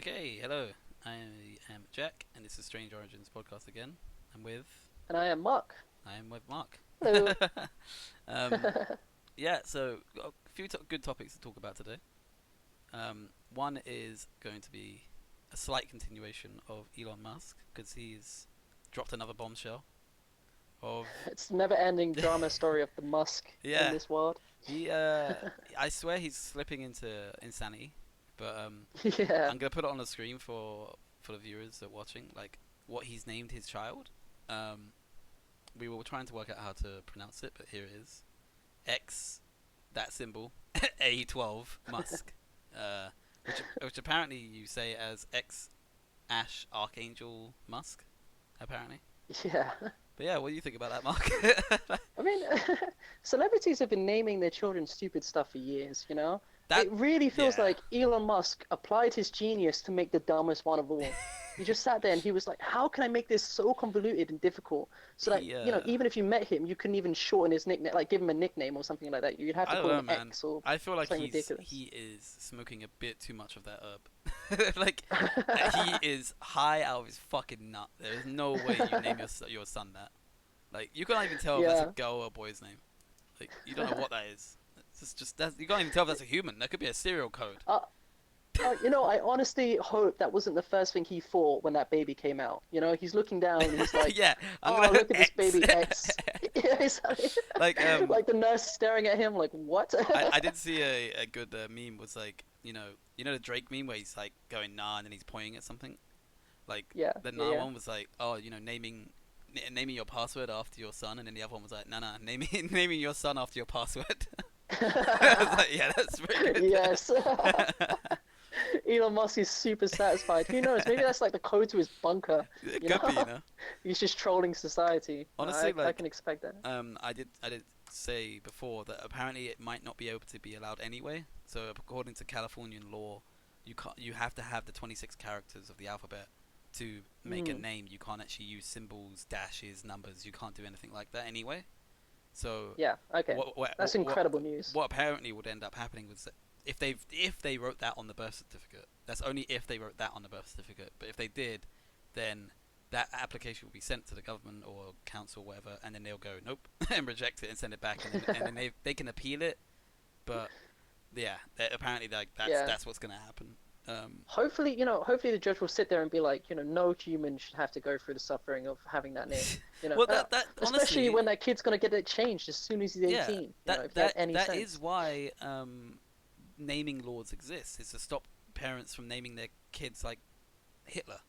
Okay, hello. I am Jack, and this is Strange Origins podcast again. I'm with And I am Mark. I am with Mark. Hello. um, yeah, so got a few good topics to talk about today. One is going to be a slight continuation of Elon Musk because he's dropped another bombshell. Of It's never-ending drama story of the Musk in yeah, this world. he I swear he's slipping into insanity, but Yeah. I'm gonna put it on the screen for the viewers that are watching, like what he's named his child. Um, we were trying to work out how to pronounce it, but here it is. X, that symbol, A12 Musk, which apparently you say as X Ash Archangel Musk, apparently. Yeah. But yeah, what do you think about that, Mark? I mean, celebrities have been naming their children stupid stuff for years, you know? that It really feels yeah, like Elon Musk applied his genius to make the dumbest one of all. He just sat there and he was like, how can I make this so convoluted and difficult so that, he even if you met him, you couldn't even shorten his nickname, like give him a nickname or something like that. You'd have I to don't call know, him man. X or I feel like something ridiculous. he is smoking a bit too much of that herb. Like he is high out of his fucking nut. There is no way you name your son that. Like you can't even tell if that's a Yeah. girl or a boy's name. Like you don't know what that is. It's just that's, you can't even tell if that's a human. That could be a serial code. Uh, I honestly hope that wasn't the first thing he thought when that baby came out. He's looking down and he's like, Yeah, I'm "Oh, gonna look at this X. baby X." Yeah, he's Like like the nurse staring at him, like, "What?" I did see a good meme was like you know the Drake meme where he's like going nah and then he's pointing at something. Like Yeah, the yeah, nah yeah. one was like, oh, naming your password after your son, and then the other one was like, nah, naming naming your son after your password. I was like, yeah, that's very good. Yes. Elon Musk is super satisfied. Who knows? Maybe that's like the code to his bunker. It You could be, know, he's just trolling society. Honestly, I like, can expect that. I did say before that apparently it might not be able to be allowed anyway. So according to Californian law, you have to have the 26 characters of the alphabet to make a Mm, name. You can't actually use symbols, dashes, numbers. You can't do anything like that anyway. So yeah. Okay. what what That's what incredible news. what apparently would end up happening was that if they wrote that on the birth certificate, that's only if they wrote that on the birth certificate. But if they did, then that application will be sent to the government or council, or whatever, and then they'll go nope and reject it and send it back, and then they can appeal it. But yeah, apparently like that's Yeah. that's what's gonna happen. Hopefully the judge will sit there and be like, no human should have to go through the suffering of having that name. Well, that Especially honestly, when that kid's gonna get it changed as soon as he's yeah, 18. that If you have that any that is sense. why naming laws exist, is to stop parents from naming their kids like Hitler.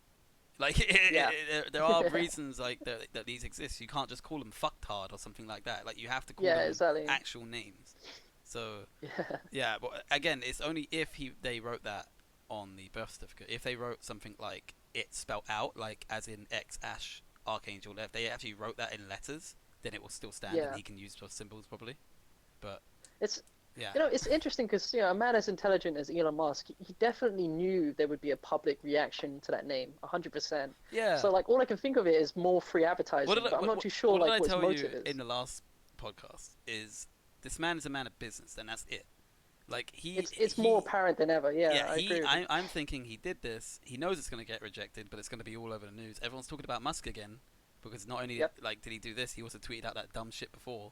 Like Yeah. there are reasons like that these exist. You can't just call them fucktard or something like that. Like you have to call Yeah, them exactly. actual names. So Yeah. yeah, but again, it's only if they wrote that on the birth certificate. If they wrote something like it spelled out, like as in X Ash Archangel, if they actually wrote that in letters, then it will still stand and Yeah. he can use those symbols probably. But It's yeah, it's interesting because a man as intelligent as Elon Musk, he definitely knew there would be a public reaction to that name, 100%. yeah. So like all I can think of it is more free What advertising, did I, but I'm not too sure what did like I what his tell you motive in is. the last podcast? Is this man is a man of business, and that's it. Like It's more apparent than ever. Yeah, yeah, I agree with you. I'm thinking he did this. He knows it's gonna get rejected, but it's gonna be all over the news. Everyone's talking about Musk again because not only Yep. like did he do this, he also tweeted out that dumb shit before.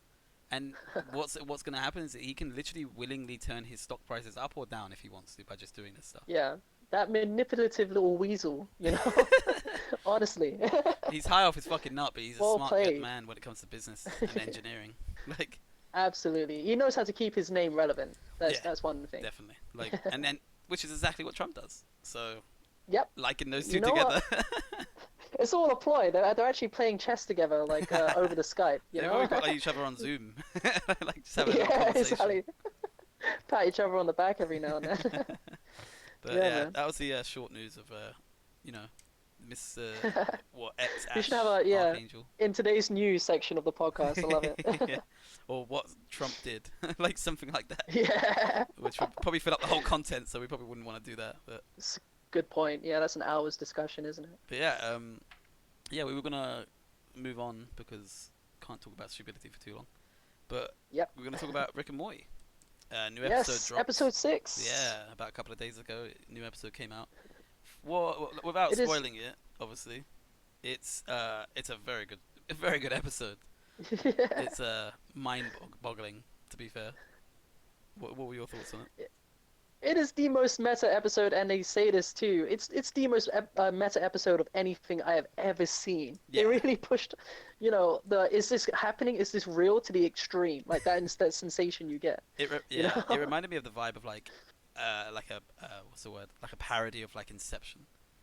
And what's gonna happen is that he can literally willingly turn his stock prices up or down if he wants to by just doing this stuff. Yeah, that manipulative little weasel. Honestly. He's high off his fucking nut, but he's a Well smart played. man when it comes to business and engineering. Like, Absolutely. He knows how to keep his name relevant. That's yeah, that's one thing. definitely. Like, and then which is exactly what Trump does. So, Yep. liking those two You know what? together. It's all a ploy. They're actually playing chess together, like over the Skype. You They've know? already got each other on Zoom, like just having a little Yeah, conversation. exactly. Pat each other on the back every now and then. But Yeah, yeah, man. that was the short news of you know, Miss what X We should Ash have a Archangel, in today's news section of the podcast. I love yeah, it. or what Trump did, like something like that, Yeah. which would probably fill up the whole content, so we probably wouldn't want to do that. It's a good point. Yeah, that's an hour's discussion, isn't it? But yeah, yeah, we were gonna move on because can't talk about stupidity for too long. But Yep. we're gonna talk about Rick and Morty. New episode Yes, dropped. episode 6. Yeah, about a couple of days ago, new episode came out. Well, without It is. spoiling it, obviously, it's a very good episode. Yeah. It's mind-boggling, to be fair. What were your thoughts on it? It is the most meta episode, and they say this too. It's the most meta episode of anything I have ever seen. They Yeah, really pushed, the is this happening? Is this real to the extreme? Like that sensation you get. You yeah, it know? reminded me of the vibe of like a what's the word? Like a parody of like Inception.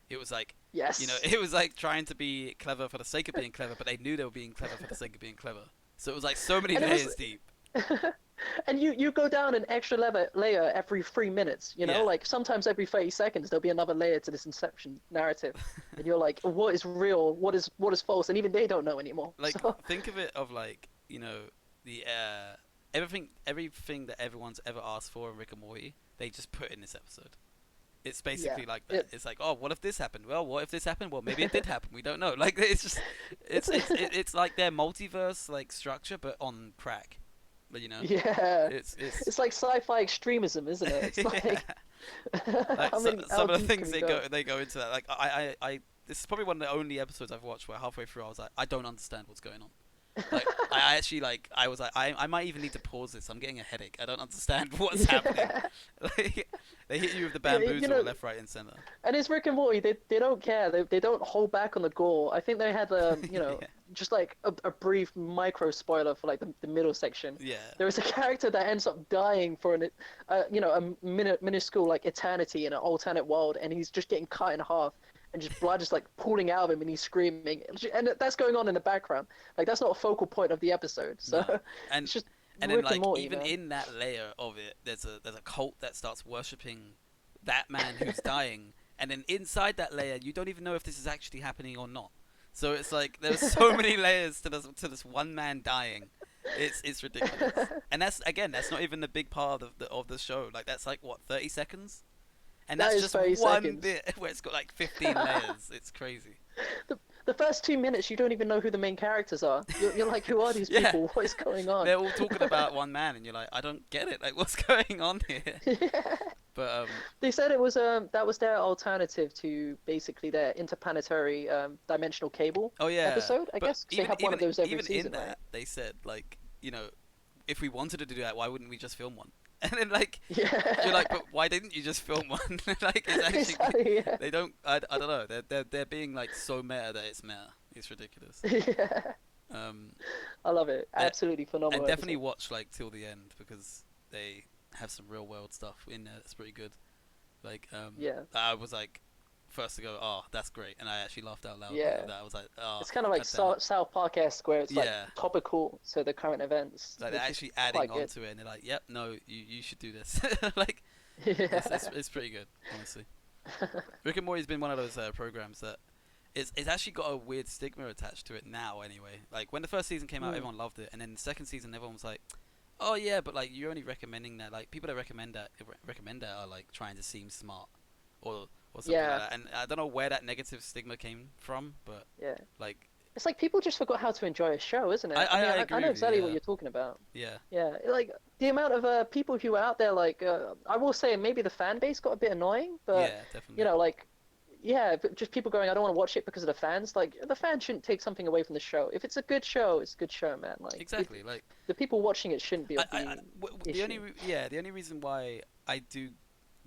It was like, Yes. it was like trying to be clever for the sake of being clever, but they knew they were being clever for the sake of being clever. So it was like so many And it was, layers deep. and you go down an extra layer every 3 minutes. Yeah, Like sometimes every 30 seconds there'll be another layer to this Inception narrative, and you're like, what is real? What is false? And even they don't know anymore. like So think of it of like the everything that everyone's ever asked for in Rick and Morty, they just put in this episode. It's yeah, basically like that. It's like, oh, what if this happened? Well, what if this happened? Well, maybe it did happen. We don't know. Like it's just, it's like their multiverse like structure, but on crack. But yeah. it's It's like sci-fi extremism, isn't it? It's like, like how some of the deep can things we go? they go into that. Like this is probably one of the only episodes I've watched where halfway through I was like, I don't understand what's going on. Like I actually I was like I might even need to pause this. I'm getting a headache. I don't understand what's happening. Like they hit you with the Yeah, bamboozle left, right, and center. and it's Rick and Morty. They don't care. They don't hold back on the gore. I think they had Yeah. just like a brief micro spoiler for like the middle section. Yeah. There is a character that ends up dying for a minuscule like eternity in an alternate world, and he's just getting cut in half, and just blood just like pooling out of him, and he's screaming, and that's going on in the background. Like that's not a focal point of the episode. So No. And it's just and then Rick like and Morty, even man. in that layer of it, there's a cult that starts worshipping that man who's dying, and then inside that layer, you don't even know if this is actually happening or not. So it's like there's so many layers to this one man dying. It's ridiculous. And that's not even the big part of the show. Like that's like what 30 seconds, and That that's is just 30 one seconds. bit where it's got like 15 layers. It's crazy. The first 2 minutes, you don't even know who the main characters are. You're like, who are these Yeah. people? What is going on? They're all talking about one man, and you're like, I don't get it. Like, what's going on here? Yeah. But They said it was that was their alternative to basically their interplanetary dimensional cable oh yeah. episode, I But guess, 'cause they have one of those every even season, in that, right? they said like, if we wanted to do that, why wouldn't we just film one? And then like, you're Yeah. like, but why didn't you just film one? Like, it's actually Exactly, yeah. they don't. I don't know. They're being like so meta that it's meta. It's ridiculous. Yeah. Um, I love it. Uh, Absolutely phenomenal. and definitely episode. watch like till the end because they have some real world stuff in there that's pretty good. Like Yeah. I was like first to go, oh that's great, and I actually laughed out loud. Yeah. At that I was like, oh, It's kind of like God damn it. South Park-esque, where it's like Yeah. topical to the current events, Like they're which is actually adding quite good. onto it, and they're like, yep, no, you should do this. Like Yeah. it's pretty good, honestly. Rick and Morty's been one of those programs that it's actually got a weird stigma attached to it now. Anyway, like when the first season came out, Mm. everyone loved it, and then the second season, everyone was like, "Oh yeah, but like you're only recommending that. Like people that recommend that are like trying to seem smart, or something Yeah. like that." And I don't know where that negative stigma came from, but Yeah. like It's like people just forgot how to enjoy a show, isn't it? I mean, agree I with know you, exactly what yeah. you're talking about. yeah, Yeah, like the amount of people who are out there, like I will say maybe the fan base got a bit annoying, but yeah, definitely. like yeah, but just people going, I don't want to watch it because of the fans. Like the fans shouldn't take something away from the show. If it's a good show, it's a good show, man. Like Exactly, like the people watching it shouldn't be the only issue. the only reason why I do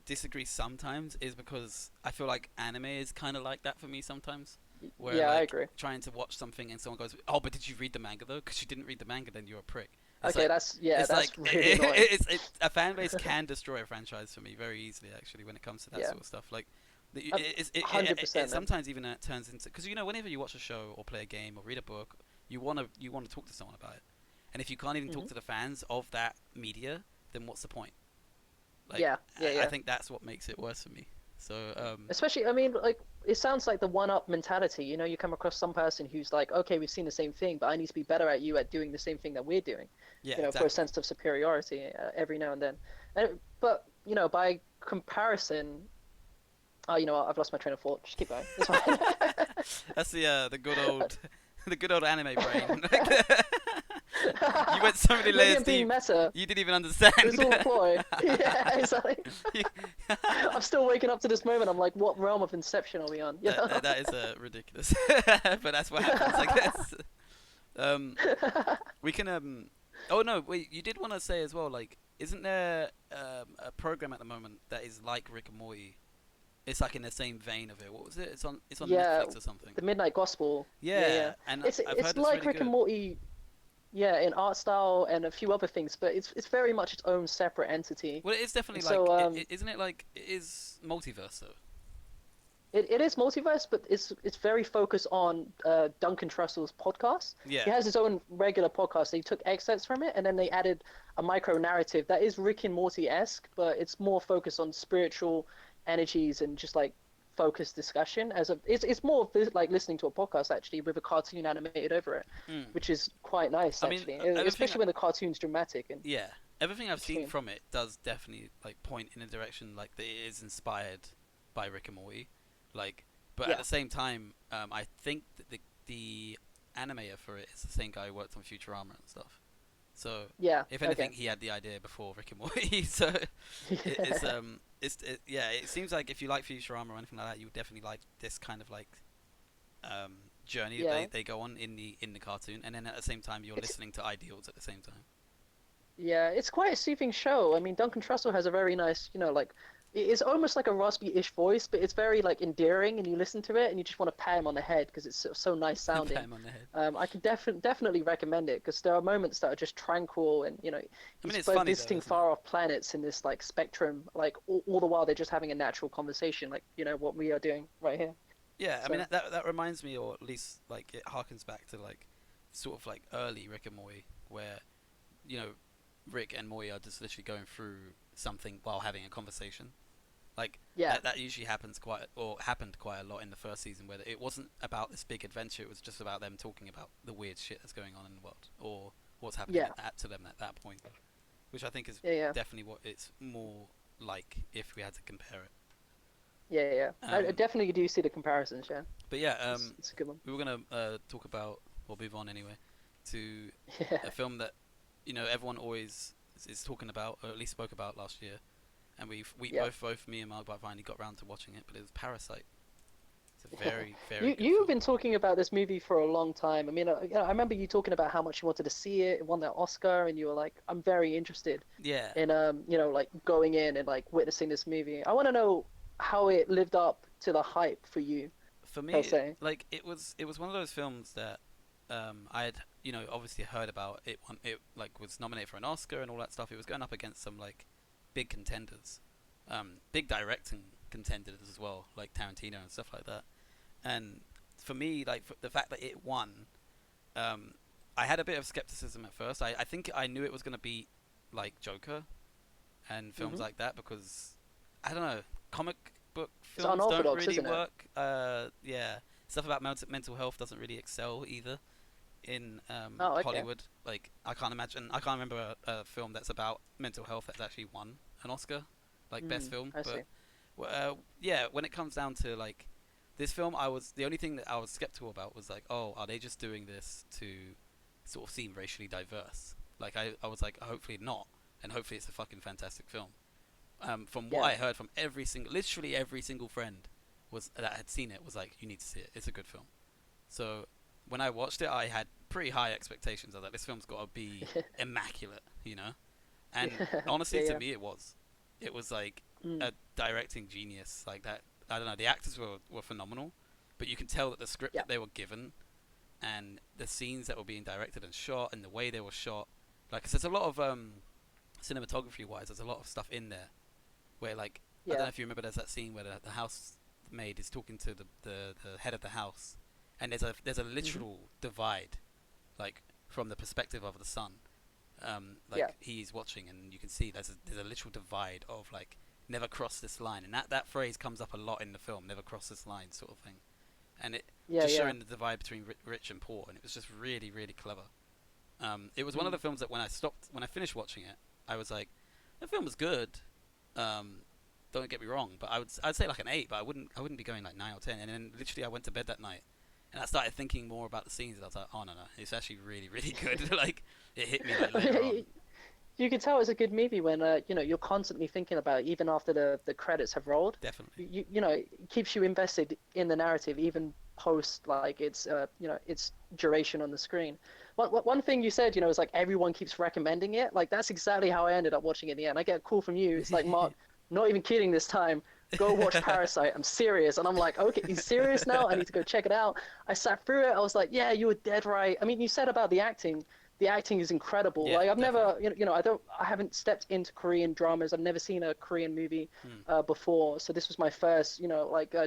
disagree sometimes is because I feel like anime is kind of like that for me sometimes. Where Yeah, I like agree. trying to watch something and someone goes, "Oh, but did you read the manga though? Because you didn't read the manga, then you're a prick." It's Okay, like, that's it's that's like really annoying. it's a fan base can destroy a franchise for me very easily actually when it comes to that Yeah. sort of stuff. Like, 100%, man. sometimes even it turns into because whenever you watch a show or play a game or read a book, you wanna talk to someone about it, and if you can't even talk Mhm. to the fans of that media, then what's the point? Like, Yeah, yeah. I think that's what makes it worse for me. So Especially, I mean, like it sounds like the one-up mentality. You come across some person who's like, okay, we've seen the same thing, but I need to be better at you at doing the same thing that we're doing. yeah, For a exactly. sense of superiority every now and then. But by comparison, I've lost my train of thought. Just keep going. It's fine. That's the good old the good old anime brain. You went so many Maybe layers I'm being deep. meta. You didn't even understand. It's all a ploy. Yeah, exactly. You- I'm still waking up to this moment. I'm like, what realm of Inception are we on? You know? that is ridiculous, but that's what happens, I guess. Um, we can. Oh no, wait. You did want to say as well. Like, isn't there a program at the moment that is like Rick and Morty? It's like in the same vein of it. What was it? It's on Yeah, Netflix or something. the Midnight Gospel. Yeah, yeah. Yeah, and I've It's heard it's like really Rick and good. Morty, yeah, in art style and a few other things, but it's very much its own separate entity. Well, it is And definitely so like, isn't it like it is multiverse though? it is multiverse, but it's very focused on Duncan Trussell's podcast. Yeah. He has his own regular podcast. They took excerpts from it, and then they added a micro narrative that is Rick and Morty esque, but it's more focused on spiritual energies and just like focused discussion. It's more of like listening to a podcast actually with a cartoon animated over it, Mm. which is quite nice I mean, actually, everything. especially when the cartoon's dramatic and Yeah, everything I've seen extreme. from it does definitely like point in a direction like that it is inspired by Rick and Morty, like. But at Yeah, the same time, I think that the animator for it is the same guy who worked on Futurama and stuff. So yeah, if okay. anything, he had the idea before Rick and Morty. So yeah, it seems like if you like Futurama or anything like that, you would definitely like this kind of like um, journey that Yeah, they go on in the cartoon, and then at the same time you're it's listening to ideals at the same time. yeah, it's quite a soothing show. I mean, Duncan Trussell has a very nice, like it's almost like a raspy-ish voice, but it's very like endearing, and you listen to it and you just want to pat him on the head because it's so nice Pat sounding. him on the head. I can definitely recommend it because there are moments that are just tranquil, and I mean, he's it's both funny though, visiting isn't it? far off planets in this like spectrum, like all the while they're just having a natural conversation, like what we are doing right here. Yeah, I mean So that reminds me, or at least like it harkens back to like sort of like early Rick and Morty, where you know Rick and Morty are just literally going through something while having a conversation. Like yeah, that usually happened quite a lot in the first season, where it wasn't about this big adventure; it was just about them talking about the weird shit that's going on in the world, or what's happening yeah, to them at that point, which I think is yeah, yeah, definitely what it's more like if we had to compare it. yeah, yeah. I Um, definitely do see the comparisons. Yeah, but yeah, it's a good one. we were gonna talk about or move on anyway to Yeah, a film that everyone always is talking about, or at least spoke about last year, and we yeah. both me and Mark finally got round to watching it. But it was Parasite. It's a very very good You've film. been talking about this movie for a long time. I mean, I remember you talking about how much you wanted to see it. It won that Oscar, and you were like, "I'm very interested Yeah, in like going in and like witnessing this movie." I want to know how it lived up to the hype for you, for per me, se. like it was one of those films that I had obviously heard about it. It like was nominated for an Oscar and all that stuff. It was going up against some like big contenders, big directing contenders as well, like Tarantino and stuff like that. And for me, like the fact that it won, I had a bit of skepticism at first. I think I knew it was going to be like Joker and films Hmm. like that because I don't know, comic book It's films don't unorthodox, really isn't it? work. Yeah, stuff about mental health doesn't really excel either in Oh, okay. Hollywood. Like I can't remember a film that's about mental health that's actually won an Oscar, like best film. I see. But yeah, when it comes down to like this film, the only thing that I was skeptical about was like, oh, are they just doing this to sort of seem racially diverse? Like I was like, hopefully not, and hopefully it's a fucking fantastic film. From what Yeah. I heard from literally every single friend that had seen it was like, you need to see it. It's a good film. So when I watched it, I had pretty high expectations. I was like, this film's got to be immaculate, And honestly, Yeah, to yeah. me, it was. It was like Mm. a directing genius. Like that, I don't know. The actors were phenomenal, but you can tell that the script Yeah. that they were given and the scenes that were being directed and shot and the way they were shot, like, 'cause there's a lot of cinematography wise, there's a lot of stuff in there where like I don't know Yeah. if you remember, there's that scene where the housemaid is talking to the head of the house, and there's a Hmm. literal divide, like from the perspective of the son, Yeah. like he's watching, and you can see there's a literal divide of like never cross this line, and that phrase comes up a lot in the film, never cross this line, sort of thing, and it Yeah. just Yeah. showing the divide between rich and poor, and it was just really really clever. It was one of Mm. the films that when I finished watching it, I was like, the film was good. Um, don't get me wrong, but I'd say like an 8, but I wouldn't be going like 9 or 10. And then literally I went to bed that night, And I started thinking more about the scenes, and I was like, oh no, it's actually really, really good. Like it hit me like later on. You can tell it's a good movie when you're constantly thinking about it, even after the credits have rolled. Definitely. It keeps you invested in the narrative even post like its duration on the screen. One thing you said, is like everyone keeps recommending it. Like that's exactly how I ended up watching it in the end. I get a call from you. It's like, Mark, not even kidding this time. Go watch Parasite. I'm serious. And I'm like, okay, you serious now? I need to go check it out. I sat through it. I was like, yeah, you were dead right. I mean, you said about the acting. The acting is incredible. Yeah, Like I've definitely. never, I haven't stepped into Korean dramas. I've never seen a Korean movie Hmm. before. So this was my first,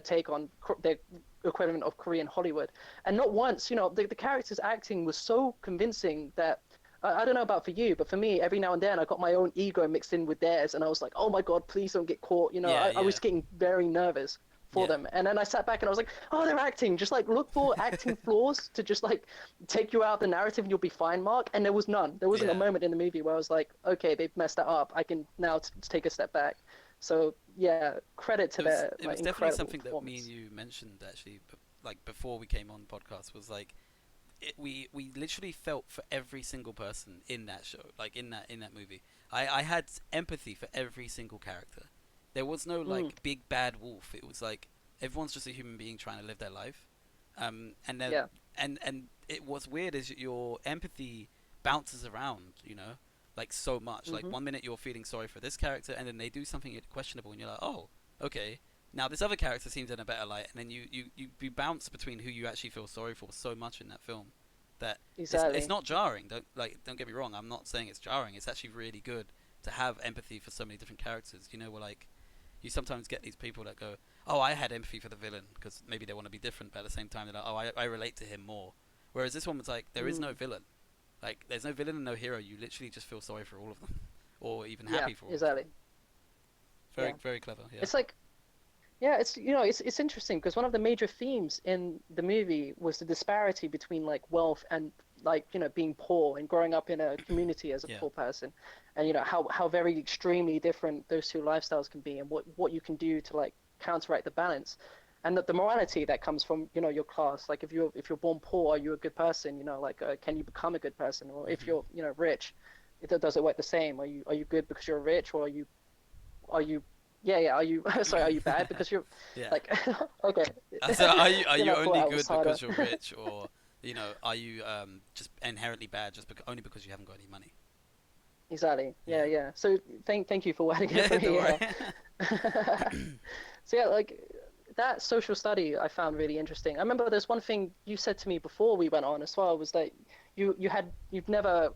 take on the equivalent of Korean Hollywood. And not once, the characters' acting was so convincing that I don't know about for you, but for me, every now and then I got my own ego mixed in with theirs, and I was like, oh my God, please don't get caught. Yeah, I yeah, was getting very nervous for yeah, them. And then I sat back and I was like, oh, they're acting. Just like look for acting flaws to just like take you out of the narrative and you'll be fine, Mark. And there was none. There wasn't a yeah. moment in the movie where I was like, okay, they've messed that up. I can now take a step back. So yeah, credit to their It like was definitely incredible something that me and performance. you mentioned actually, like before we came on the podcast was like we literally felt for every single person in that show, like in that movie. I had empathy for every single character. There was no Mm, like big bad wolf. It was like everyone's just a human being trying to live their life. And then yeah. and it what's weird is your empathy bounces around, like so much. Like Hmm. one minute you're feeling sorry for this character, and then they do something questionable, and you're like, oh, okay. Now this other character seems in a better light, and then you bounce between who you actually feel sorry for so much in that film that it's Exactly. not jarring. Don't get me wrong. I'm not saying it's jarring. It's actually really good to have empathy for so many different characters. We're like you sometimes get these people that go, oh, I had empathy for the villain because maybe they want to be different, but at the same time they're like, oh, I relate to him more. Whereas this one was like, there is Mm, no villain. Like there's no villain and no hero. You literally just feel sorry for all of them, or even yeah. happy for all of them. Exactly. Very Yeah. very clever. Yeah. It's like yeah, it's interesting because one of the major themes in the movie was the disparity between like wealth and like being poor and growing up in a community as a Yeah. poor person, and how very extremely different those two lifestyles can be, and what you can do to like counteract the balance, and that the morality that comes from your class. Like if you're born poor, are you a good person? Like can you become a good person? Or if Hmm. you're rich, does it work the same? Are you good because you're rich, or are you yeah, are you sorry, are you bad because you're Yeah. like okay. So are you I thought only that was good harder. because you're rich, or are you just inherently bad just only because you haven't got any money? Exactly. Yeah, Yeah. yeah. So thank you for wording it Yeah. for Don't me. worry. Yeah. So yeah, like that social study I found really interesting. I remember there's one thing you said to me before we went on as well, was that you've never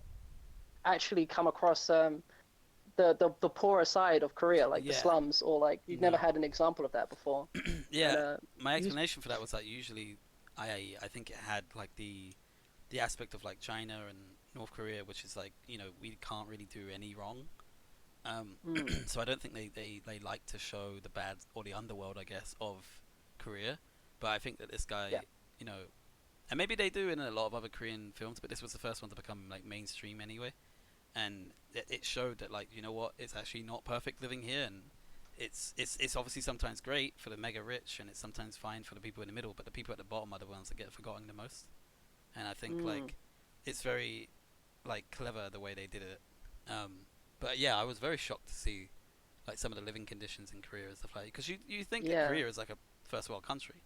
actually come across the poorer side of Korea, like the Yeah. slums, or like you've never No. had an example of that before. And Yeah. My you explanation for that was that usually I think it had like the aspect of like China and North Korea, which is like we can't really do any wrong. mm, So I don't think they like to show the bad or the underworld, I guess, of Korea. But I think that this yeah. guy, you know, and maybe they do in a lot of other Korean films, but this was the first one to become like mainstream anyway. And it showed that like it's actually not perfect living here, and it's obviously sometimes great for the mega rich, and it's sometimes fine for the people in the middle, but the people at the bottom are the ones that get forgotten the most. And I think Mm, like it's very like clever the way they did it. But yeah, I was very shocked to see like some of the living conditions in Korea and stuff like because you think that yeah. Korea is like a first world country,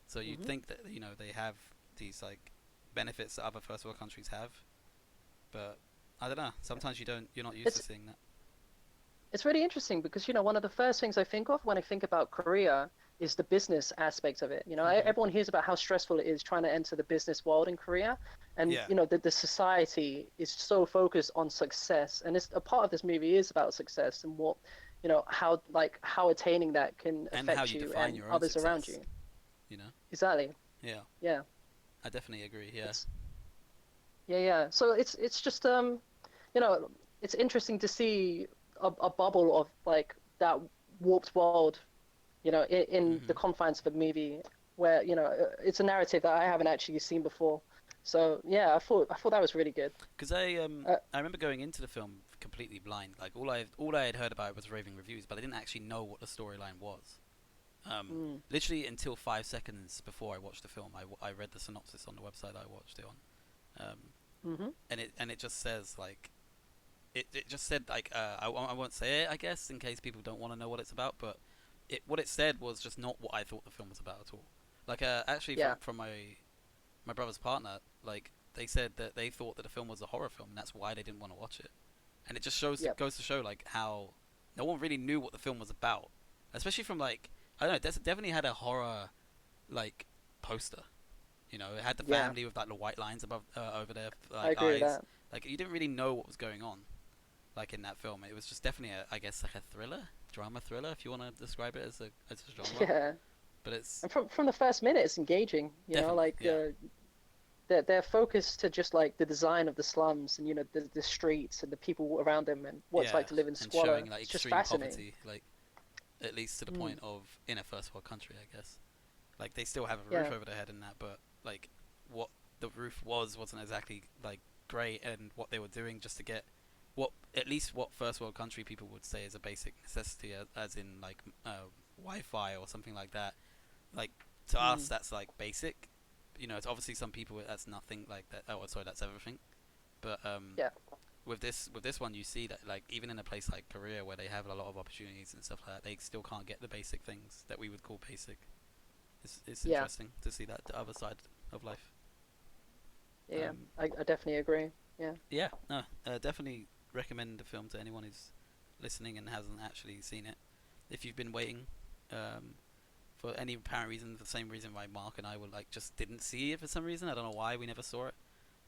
so you'd Hmm. think that they have these like benefits that other first world countries have, but I don't know. Sometimes you're not used to It's seeing that. it's really interesting because one of the first things I think of when I think about Korea is the business aspect of it. Hmm. Everyone hears about how stressful it is trying to enter the business world in Korea, and Yeah, the society is so focused on success, and it's a part of this movie is about success and what how attaining that can and how affect you you define and your own others around success. you. You know. Exactly. Yeah, Yeah. I definitely agree. Yeah. It's yeah, yeah. So it's just you know, it's interesting to see a bubble of like that warped world, in the Hmm. confines of a movie where, it's a narrative that I haven't actually seen before. So yeah, I thought that was really good. Because Uh, I remember going into the film completely blind. Like all I had heard about it was raving reviews, but I didn't actually know what the storyline was. Mm. Literally until 5 seconds before I watched the film, I read the synopsis on the website I watched it on, Mhm. and it just says like it just said like I won't say it, I guess, in case people don't want to know what it's about, but what it said was just not what I thought the film was about at all. Like actually Yeah. from my brother's partner, like they said that they thought that the film was a horror film, and that's why they didn't want to watch it. And it just Yep. goes to show like how no one really knew what the film was about, especially from like I don't know, it definitely had a horror like poster. You know, it had the Yeah. family with like the white lines above over their I like agree with eyes. that. Like you didn't really know what was going on, like in that film. It was just definitely I guess like a thriller, drama thriller, if you want to describe it as a genre. Yeah. But it's And from the first minute, it's engaging. You know, definitely like yeah, their focus to just like the design of the slums and the streets and the people around them and what it's yeah, like to live in and squalor. showing like It's just extreme fascinating. poverty, like at least to the Mm. point of in a first world country, I guess. Like they still have a roof Yeah. over their head and that, but like what the roof wasn't exactly like great, and what they were doing just to get what at least what first world country people would say is a basic necessity, as in like Wi-Fi or something like that. Like to us, Mm. that's like basic. You know, it's obviously some people that's nothing like that. Oh, sorry, that's everything. But Yeah. with this one, you see that like even in a place like Korea where they have a lot of opportunities and stuff like that, they still can't get the basic things that we would call basic. It's Yeah. interesting to see that the other side of life. Yeah. Um, I definitely agree. Yeah. yeah, no, definitely recommend the film to anyone who's listening and hasn't actually seen it. If you've been waiting, um, for any apparent reason, the same reason why Mark and I were like just didn't see it for some reason. I don't know why we never saw it.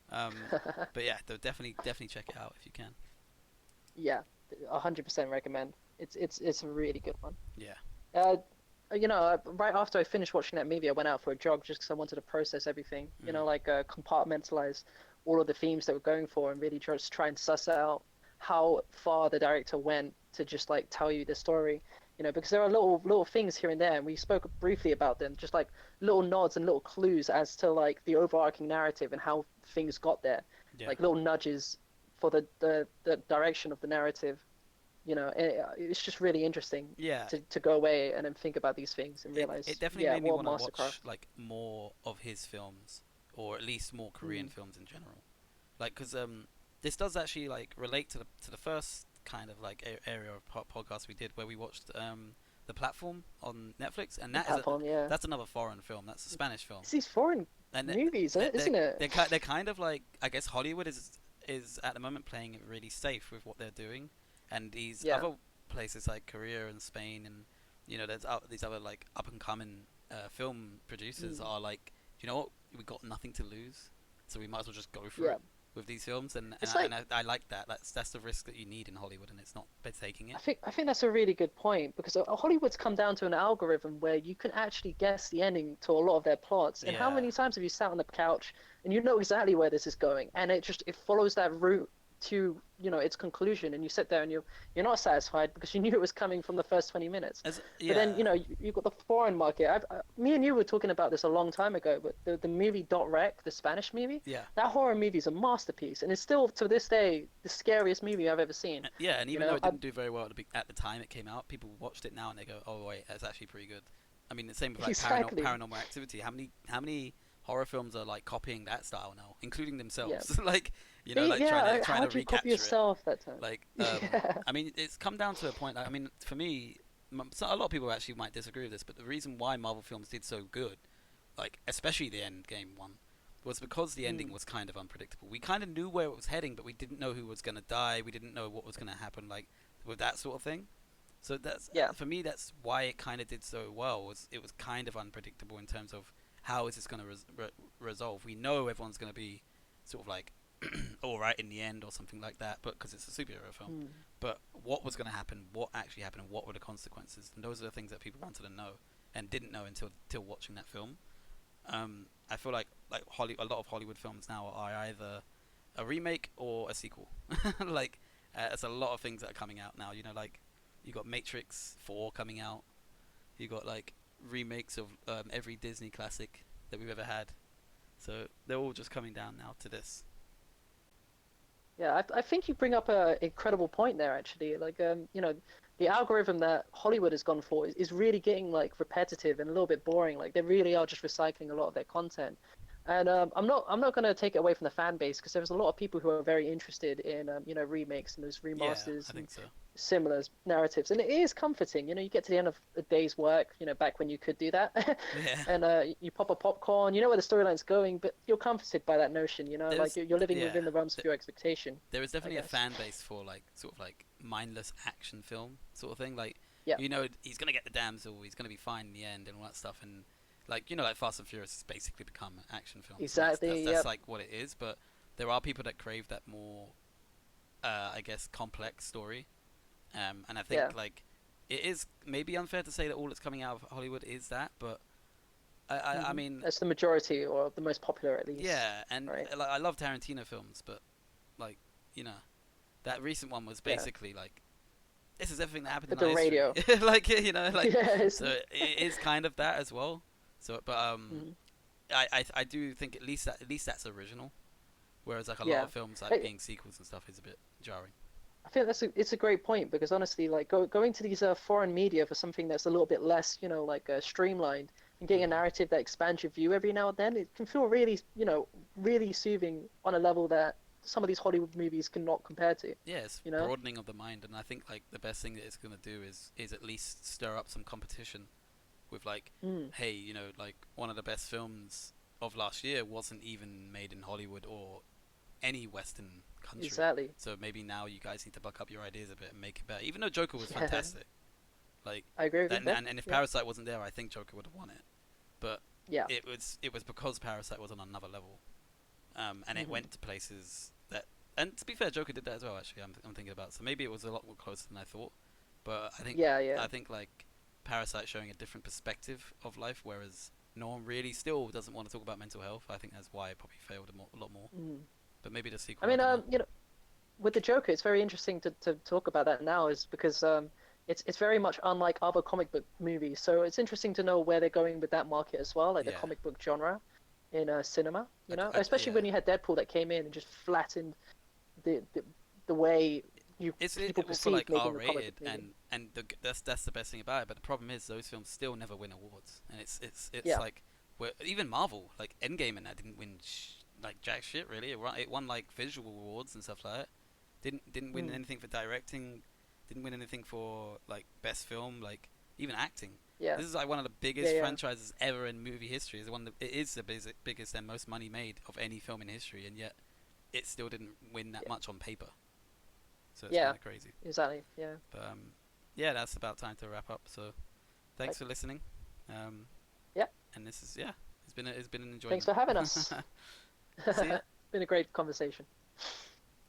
But yeah, definitely check it out if you can. Yeah. 100% recommend. It's a really good one. Yeah. Uh, right after I finished watching that movie, I went out for a jog just because I wanted to process everything. Mm. Like compartmentalize all of the themes that we're going for and really just try and suss out how far the director went to just like tell you the story. Because there are little things here and there, and we spoke briefly about them, just like little nods and little clues as to like the overarching narrative and how things got there, Yeah. like little nudges for the direction of the narrative. It's just really interesting Yeah. to go away and then think about these things and It realize, definitely yeah, made me what a want to watch mastercraft. like more of his films, or at least more Korean Mm. films in general. Like, cause this does actually like relate to the first kind of like area of podcast we did where we watched the platform on Netflix, and The platform, yeah. that's another foreign film. That's a Spanish film, It's these foreign and movies, isn't it? they're kind of like I guess Hollywood is at the moment playing it really safe with what they're doing, and these Yeah. other places like Korea and Spain, and there's these other like up and coming film producers Mm. are like, you know what, we got nothing to lose, so we might as well just go for Yeah. it with these films, It's like I like that. That's the risk that you need in Hollywood, and it's not they're taking it. I think that's a really good point because Hollywood's come down to an algorithm where you can actually guess the ending to a lot of their plots. And how Yeah, many times have you sat on the couch and you know exactly where this is going, and it follows that route to its conclusion, and you sit there and you're not satisfied because you knew it was coming from the first 20 minutes. as But then yeah, you've got the foreign market. Me and you were talking about this a long time ago, but the movie Dot Rec, the Spanish movie, yeah. that horror movie is a masterpiece, and it's still to this day the scariest movie I've ever seen. Yeah, and You even though know, it I, didn't do very well at the time it came out, people watched it now and they go, "Oh wait, that's actually pretty good." I mean, the same with like exactly. Paranormal Activity. How many horror films are like copying that style now, including Yeah. themselves? Like, like Yeah. trying How to do you copy recapture it. yourself that time? Like, Yeah. I mean, it's come down to a point. Like, I mean, for me, so a lot of people actually might disagree with this, but the reason why Marvel films did so good, like especially the Endgame one, was because the ending Mm. was kind of unpredictable. We kind of knew where it was heading, but we didn't know who was gonna die. We didn't know what was gonna happen, like with that sort of thing. So that's Yeah. for me. That's why it kind of did so well. Was it was kind of unpredictable in terms of how is this going to resolve. We know everyone's going to be sort of like all right in the end or something like that, but because it's a superhero film. Mm. But what was going to happen? What actually happened? And what were the consequences? And those are the things that people wanted to know and didn't know until watching that film. I feel like a lot of Hollywood films now are either a remake or a sequel. Like there's a lot of things that are coming out now. Like you got Matrix 4 coming out. You got like remakes of every Disney classic that we've ever had. So they're all just coming down now to this. Yeah, I think you bring up a incredible point there, actually. Like, the algorithm that Hollywood has gone for is really getting like repetitive and a little bit boring. Like they really are just recycling a lot of their content. And I'm not gonna take it away from the fan base because there's a lot of people who are very interested in remakes and those Yeah, remasters I and think so. similar narratives, and it is comforting. You get to the end of a day's work, back when you could do that, Yeah, and you pop a popcorn. You know where the storyline's going, but you're comforted by that notion. Like there's you're living yeah, within the realms of th- your expectation, there is I definitely a guess. fan base for like sort of like mindless action film sort of thing. Like Yeah, he's gonna get the damsel, he's gonna be fine in the end, and all that stuff. And like like Fast and Furious has basically become action films, and exactly. that's Yep. like what it is. But there are people that crave that more, I guess, complex story. And I Yeah. think like it is maybe unfair to say that all that's coming out of Hollywood is that, but I mean, That's the majority, or the most popular at least, yeah, and right? like I love Tarantino films, but like you know that recent one was Yeah. basically like this is everything that happened in The our history, radio. like like Yes. so it is kind of that as well. So, but Mhm. I do think at least that's original, whereas like a lot Yeah. of films like I, being sequels and stuff is a bit jarring. I think it's a great point because honestly, like going to these foreign media for something that's a little bit less, like streamlined, and getting a Hmm. narrative that expands your view every now and then, it can feel really, really soothing on a level that some of these Hollywood movies cannot compare to. Yeah, it's You know? broadening of the mind, and I think like the best thing that it's gonna do is at least stir up some competition with like, Mm, hey, like one of the best films of last year wasn't even made in Hollywood or any Western country. exactly. So maybe now you guys need to buck up your ideas a bit and make it better. Even though Joker was Yeah, fantastic, like I agree with you that, there. and if Yeah. Parasite wasn't there, I think Joker would have won it. But Yeah. it was because Parasite was on another level, and it Hmm. went to places that. And to be fair, Joker did that as well. Actually, I'm thinking about. So maybe it was a lot more closer than I thought. But Yeah, yeah. I think like Parasite showing a different perspective of life, whereas no one really still doesn't want to talk about mental health. I think that's why it probably failed a lot more. Mm. But maybe the I sequel, I mean, don't know. with the Joker, it's very interesting to talk about that now, is because it's very much unlike other comic book movies. So it's interesting to know where they're going with that market as well, like the Yeah, comic book genre in cinema. Especially yeah. when you had Deadpool that came in and just flattened the way you people Well, for perceive like making R the comic book rated, movie. that's the best thing about it. But the problem is those films still never win awards, and it's Yeah, like even Marvel, like Endgame, and that didn't win like jack shit really. It won like visual awards and stuff like that. Didn't win mm, anything for directing. Didn't win anything for like best film, like even acting. yeah, This is like one of the yeah, biggest yeah, franchises ever in movie history. It is the biggest and most money made of any film in history, and yet it still didn't win that yeah, much on paper. So it's yeah, kind of crazy. exactly. Yeah. But yeah, that's about time to wrap up. So Right. thanks for listening. Um, Yeah. and this is yeah, it's been an Thanks enjoyment. for having us. See ya. Been a great conversation.